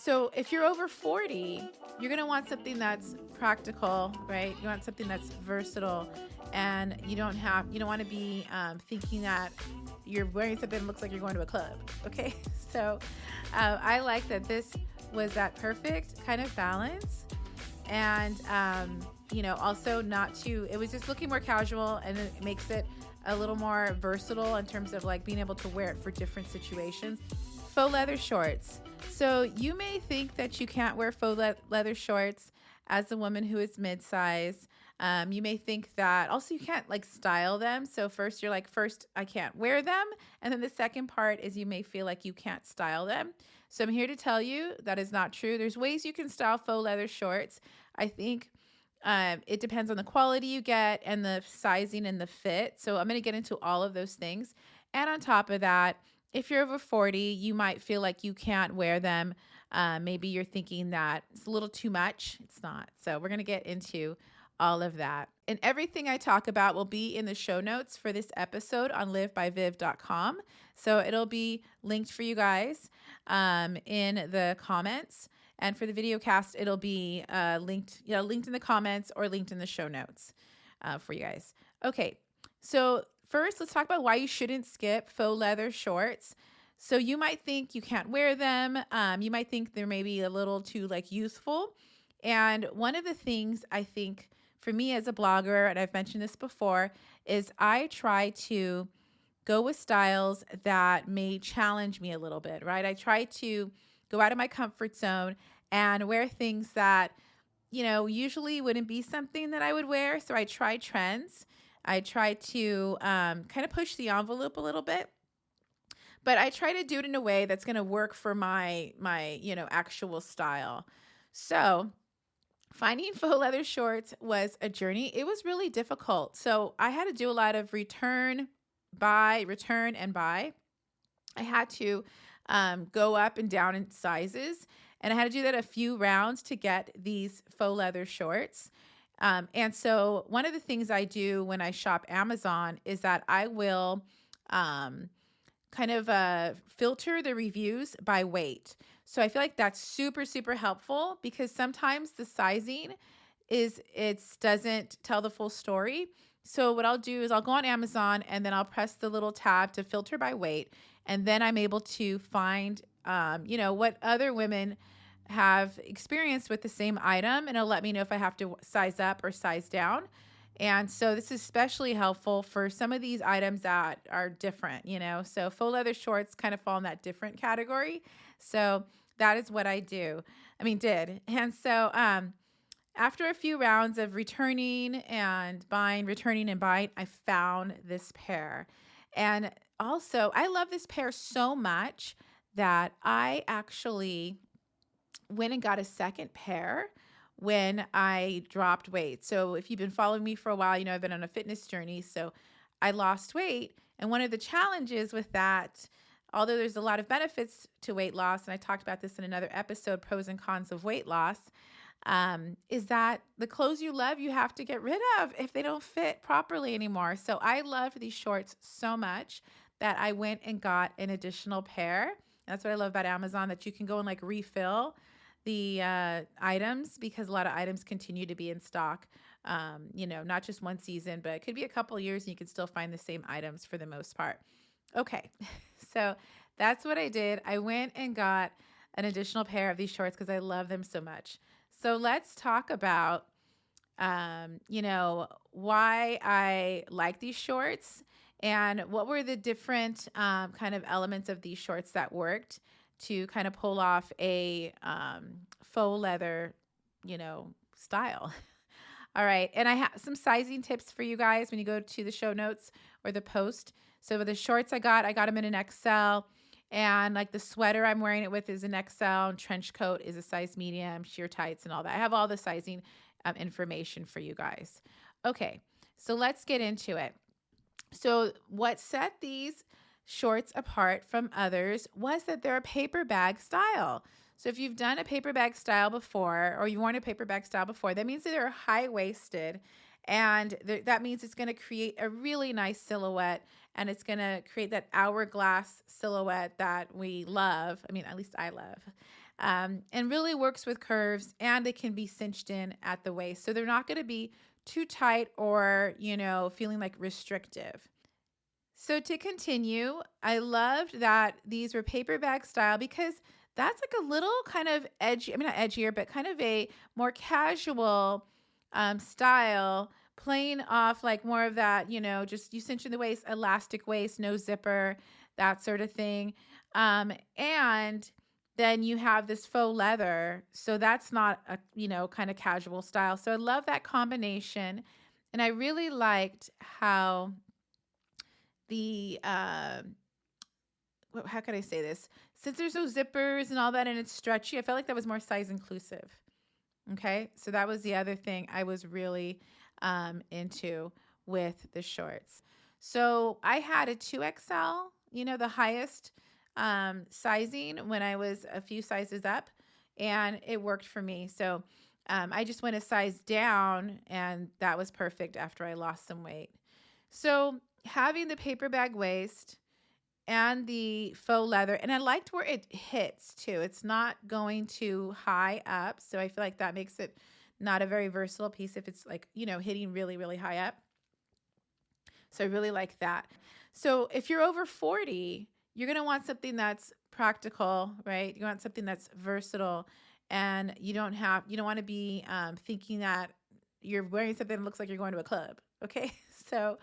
So if you're over 40, you're going to want something that's practical, right? You want something that's versatile, and you don't want to be thinking that you're wearing something that looks like you're going to a club. Okay. So I like that this was that perfect kind of balance. And, also not too, it was just looking more casual, and it makes it a little more versatile in terms of like being able to wear it for different situations. Faux leather shorts. So you may think that you can't wear leather shorts as a woman who is mid-size. You may think that also you can't like style them. So first you're like, first I can't wear them. And then the second part is you may feel like you can't style them. So I'm here to tell you that is not true. There's ways you can style faux leather shorts. I think it depends on the quality you get and the sizing and the fit. So I'm going to get into all of those things. And on top of that, if you're over 40, you might feel like you can't wear them. Maybe you're thinking that it's a little too much. It's not. So we're going to get into all of that. And everything I talk about will be in the show notes for this episode on livebyviv.com. So it'll be linked for you guys in the comments. And for the video cast, it'll be linked in the comments or linked in the show notes for you guys. Okay, so first, let's talk about why you shouldn't skip faux leather shorts. So you might think you can't wear them. You might think they're maybe a little too like youthful. And one of the things I think for me as a blogger, and I've mentioned this before, is I try to go with styles that may challenge me a little bit, right? I try to go out of my comfort zone and wear things that, usually wouldn't be something that I would wear. So I try trends. I try to kind of push the envelope a little bit, but I try to do it in a way that's going to work for my actual style. So finding faux leather shorts was a journey. It was really difficult. So I had to do a lot of return, and buy. I had to go up and down in sizes, and I had to do that a few rounds to get these faux leather shorts. And so one of the things I do when I shop Amazon is that I will kind of filter the reviews by weight. So I feel like that's super, super helpful because sometimes the sizing doesn't tell the full story. So what I'll do is I'll go on Amazon and then I'll press the little tab to filter by weight. And then I'm able to find, what other women have experienced with the same item, and it'll let me know if I have to size up or size down. And so this is especially helpful for some of these items that are different, So faux leather shorts kind of fall in that different category. So that is what I did. And so after a few rounds of returning and buying, I found this pair. And also, I love this pair so much that I actually went and got a second pair when I dropped weight. So if you've been following me for a while, I've been on a fitness journey. So I lost weight. And one of the challenges with that, although there's a lot of benefits to weight loss, and I talked about this in another episode, pros and cons of weight loss, is that the clothes you love, you have to get rid of if they don't fit properly anymore. So I love these shorts so much that I went and got an additional pair. That's what I love about Amazon, that you can go and like refill the items, because a lot of items continue to be in stock, not just one season, but it could be a couple years and you can still find the same items for the most part. Okay, so that's what I did. I went and got an additional pair of these shorts because I love them so much. So let's talk about, why I like these shorts and what were the different kind of elements of these shorts that worked to kind of pull off a faux leather, style. All right. And I have some sizing tips for you guys when you go to the show notes or the post. So with the shorts I got them in an XL. And like the sweater I'm wearing it with is an XL, and trench coat is a size medium, sheer tights and all that. I have all the sizing information for you guys. Okay, so let's get into it. So what set these shorts apart from others was that they're a paper bag style. So if you've done a paper bag style before, or you worn a paper bag style before, that means that they're high-waisted, and that means it's going to create a really nice silhouette, and it's going to create that hourglass silhouette that we love. At least I love. and really works with curves, and they can be cinched in at the waist. So they're not going to be too tight or, feeling like restrictive. So to continue, I loved that these were paper bag style because that's like a little kind of edgy, I mean, not edgier, but kind of a more casual style, playing off like more of that, just you cinch in the waist, elastic waist, no zipper, that sort of thing. And then you have this faux leather. So that's not a, kind of casual style. So I love that combination. And I really liked how the how can I say this? Since there's no zippers and all that and it's stretchy, I felt like that was more size inclusive. Okay, so that was the other thing I was really into with the shorts. So I had a 2XL, the highest sizing when I was a few sizes up, and it worked for me. So I just went a size down, and that was perfect after I lost some weight. So having the paper bag waist and the faux leather, and I liked where it hits too. It's not going too high up, so I feel like that makes it not a very versatile piece if it's like, hitting really, really high up. So I really like that. So if you're over 40, you're going to want something that's practical, right? You want something that's versatile, and you don't want to be thinking that you're wearing something that looks like you're going to a club. Okay. So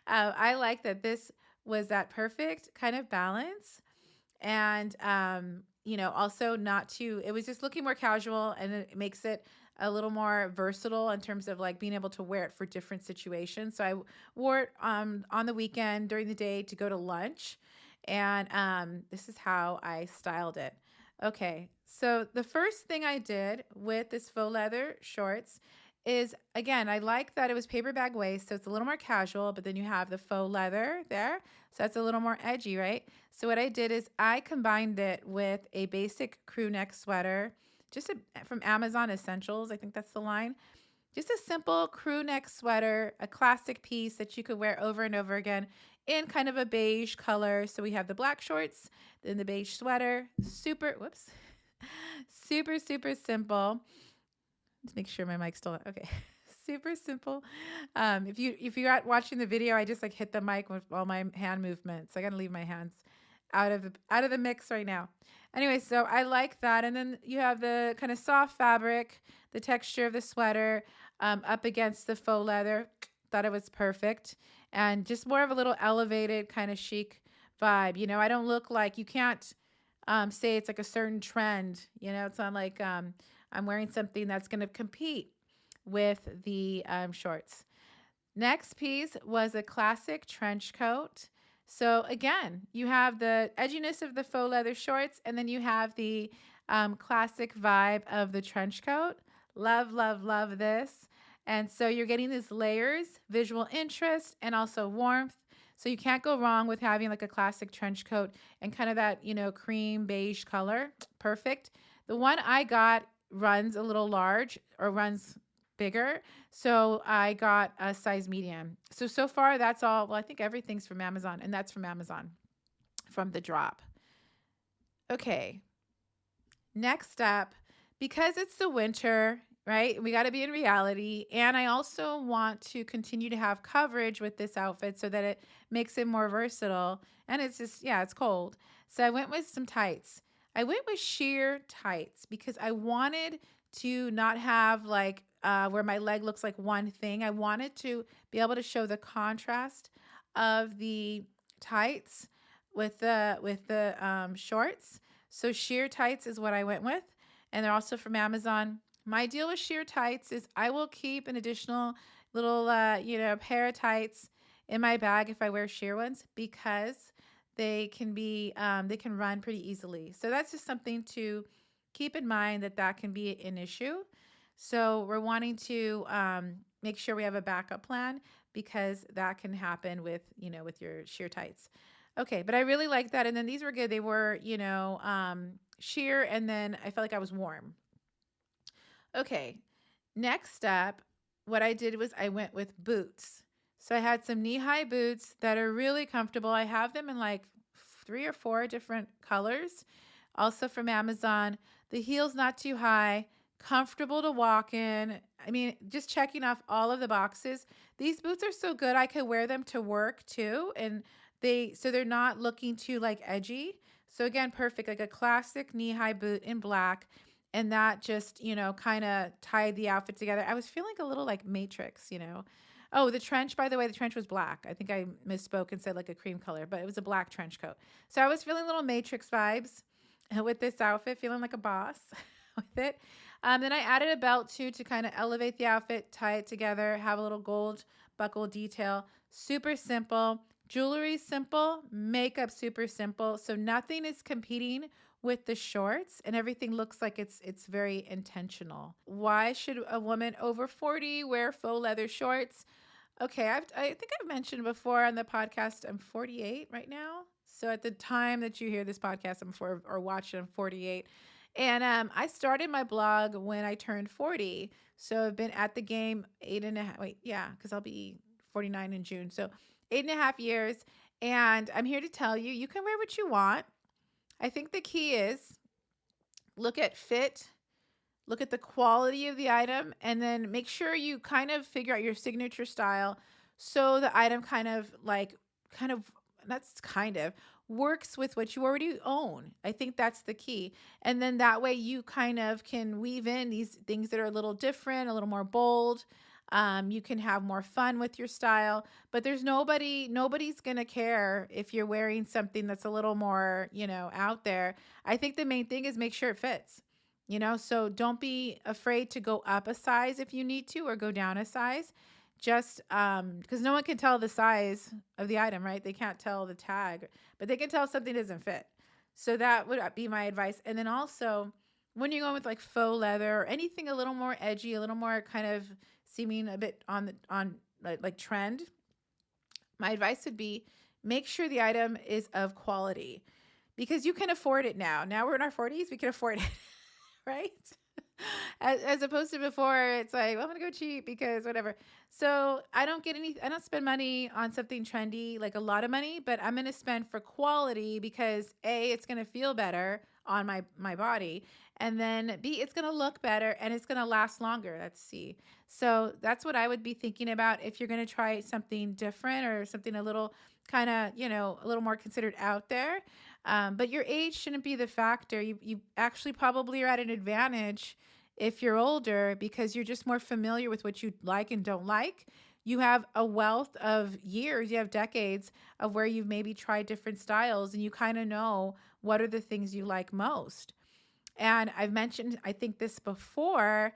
I like that this was that perfect kind of balance. And, also not too, it was just looking more casual, and it makes it a little more versatile in terms of like being able to wear it for different situations. So I wore it on the weekend during the day to go to lunch. And this is how I styled it. Okay, so the first thing I did with this faux leather shorts is, again, I like that it was paper bag waist, so it's a little more casual, but then you have the faux leather there, so that's a little more edgy, right? So what I did is I combined it with a basic crew neck sweater, from Amazon Essentials, I think that's the line. Just a simple crew neck sweater, a classic piece that you could wear over and over again in kind of a beige color. So we have the black shorts, then the beige sweater, super simple. Let's make sure my mic's still okay. Super simple. If you got watching the video, I just like hit the mic with all my hand movements. I gotta leave my hands out of the mix right now. Anyway, so I like that. And then you have the kind of soft fabric, the texture of the sweater up against the faux leather. Thought it was perfect. And just more of a little elevated kind of chic vibe. I don't look like, you can't say it's like a certain trend. It's not like I'm wearing something that's going to compete with the shorts. Next piece was a classic trench coat. So again, you have the edginess of the faux leather shorts, and then you have the classic vibe of the trench coat. Love, love, love this. And so you're getting these layers, visual interest, and also warmth. So you can't go wrong with having like a classic trench coat and kind of that, cream beige color. Perfect. The one I got runs a little large, or runs bigger. So I got a size medium. So far that's all. Well, I think everything's from Amazon, and that's from Amazon from the drop. Okay. Next up, because it's the winter, right? We got to be in reality. And I also want to continue to have coverage with this outfit so that it makes it more versatile. And it's just, yeah, it's cold. So I went with some tights. I went with sheer tights because I wanted to not have like where my leg looks like one thing. I wanted to be able to show the contrast of the tights with the shorts. So sheer tights is what I went with, and they're also from Amazon. My deal with sheer tights is I will keep an additional little pair of tights in my bag if I wear sheer ones, because they can run pretty easily. So that's just something to keep in mind, that can be an issue. So we're wanting to make sure we have a backup plan, because that can happen with your sheer tights. Okay, but I really like that. And then these were good. They were, sheer, and then I felt like I was warm. Okay, next up, what I did was I went with boots. So I had some knee-high boots that are really comfortable. I have them in like 3 or 4 different colors, also from Amazon. The heel's not too high, comfortable to walk in. I mean, just checking off all of the boxes. These boots are so good. I could wear them to work too. And they're not looking too like edgy. So again, perfect, like a classic knee-high boot in black. And that just, kind of tied the outfit together. I was feeling a little like Matrix. Oh, the trench, by the way, the trench was black. I think I misspoke and said like a cream color, but it was a black trench coat. So I was feeling little Matrix vibes with this outfit, feeling like a boss with it. Then I added a belt too to kind of elevate the outfit, tie it together, have a little gold buckle detail. Super simple. Jewelry simple, makeup super simple. So nothing is competing with the shorts, and everything looks like it's very intentional. Why should a woman over 40 wear faux leather shorts? Okay, I think I've mentioned before on the podcast, I'm 48 right now. So at the time that you hear this podcast, or watch it, I'm 48. And I started my blog when I turned 40. So I've been at the game 8.5, because I'll be 49 in June. So 8.5 years. And I'm here to tell you, you can wear what you want. I think the key is look at fit, look at the quality of the item, and then make sure you kind of figure out your signature style so the item kind of works with what you already own. I think that's the key. And then that way you kind of can weave in these things that are a little different, a little more bold. You can have more fun with your style, but nobody's going to care if you're wearing something that's a little more, out there. I think the main thing is make sure it fits. So don't be afraid to go up a size if you need to, or go down a size, just because no one can tell the size of the item, right? They can't tell the tag, but they can tell if something doesn't fit. So that would be my advice. And then also, when you're going with like faux leather or anything a little more edgy, a little more kind of seeming a bit on like trend, my advice would be make sure the item is of quality, because you can afford it now. Now we're in our 40s, we can afford it. Right? As opposed to before, it's like, well, I'm gonna go cheap because whatever. So I don't spend money on something trendy, like a lot of money, but I'm gonna spend for quality because A, it's gonna feel better on my body, and then B, it's gonna look better and it's gonna last longer. That's C. So that's what I would be thinking about if you're gonna try something different or something a little kind of, a little more considered out there. But your age shouldn't be the factor. You actually probably are at an advantage if you're older, because you're just more familiar with what you like and don't like. You have a wealth of years, you have decades of where you've maybe tried different styles, and you kind of know what are the things you like most. And I've mentioned, I think this before,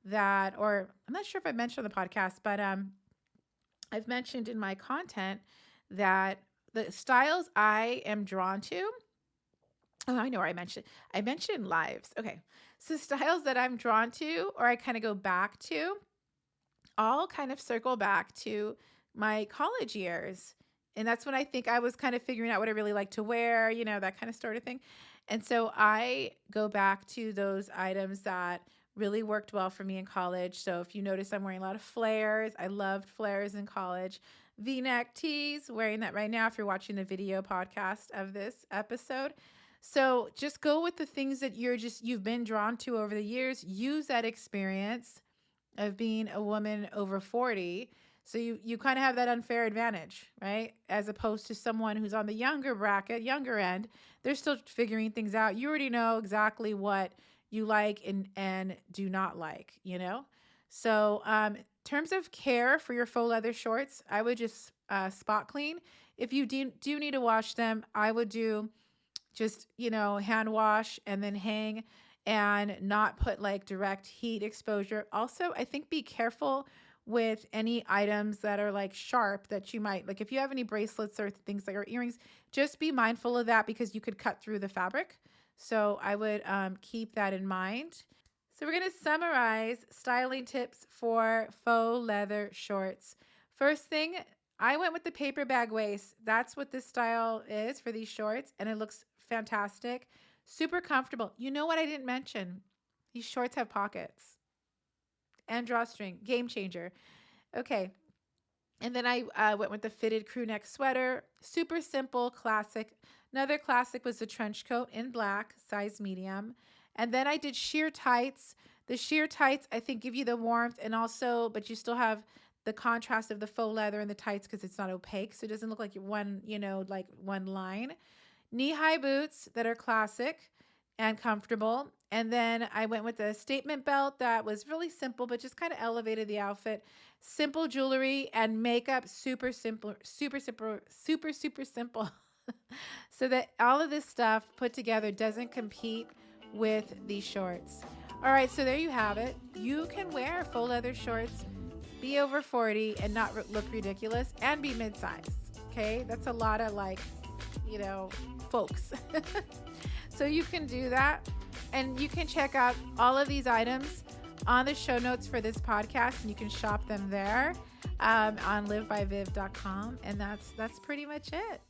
that, or I'm not sure if I mentioned on the podcast, but I've mentioned in my content that the styles I am drawn to, oh, I know where I mentioned it. I mentioned lives. Okay. So styles that I'm drawn to, or I kind of go back to, all kind of circle back to my college years. And that's when I think I was kind of figuring out what I really like to wear, that kind of sort of thing. And so I go back to those items that really worked well for me in college. So if you notice, I'm wearing a lot of flares. I loved flares in college. V-neck tees, wearing that right now if you're watching the video podcast of this episode. So just go with the things that you've been drawn to over the years. Use that experience of being a woman over 40. So you kind of have that unfair advantage, right? As opposed to someone who's on the younger bracket, younger end, they're still figuring things out. You already know exactly what you like and do not like, So in terms of care for your faux leather shorts, I would just spot clean. If you do need to wash them, I would do just, hand wash and then hang, and not put like direct heat exposure. Also, I think be careful with any items that are like sharp that you might, like if you have any bracelets or things like, or earrings, just be mindful of that because you could cut through the fabric. So I would keep that in mind. So we're going to summarize styling tips for faux leather shorts. First thing, I went with the paper bag waist. That's what this style is for these shorts, and it looks fantastic. Super comfortable. You know what I didn't mention? These shorts have pockets and drawstring. Game changer. Okay. And then I went with the fitted crew neck sweater. Super simple, classic. Another classic was the trench coat in black, size medium. And then I did sheer tights. The sheer tights, I think, give you the warmth and also, but you still have the contrast of the faux leather and the tights because it's not opaque. So it doesn't look like one, like one line. Knee-high boots that are classic and comfortable. And then I went with a statement belt that was really simple, but just kind of elevated the outfit. Simple jewelry and makeup, super simple, super simple, super, super simple. So that all of this stuff put together doesn't compete with these shorts. All right, so there you have it. You can wear faux leather shorts, be over 40 and not look ridiculous, and be mid-size. Okay, that's a lot of folks. So you can do that, and you can check out all of these items on the show notes for this podcast, and you can shop them there on livebyviv.com, and that's pretty much it.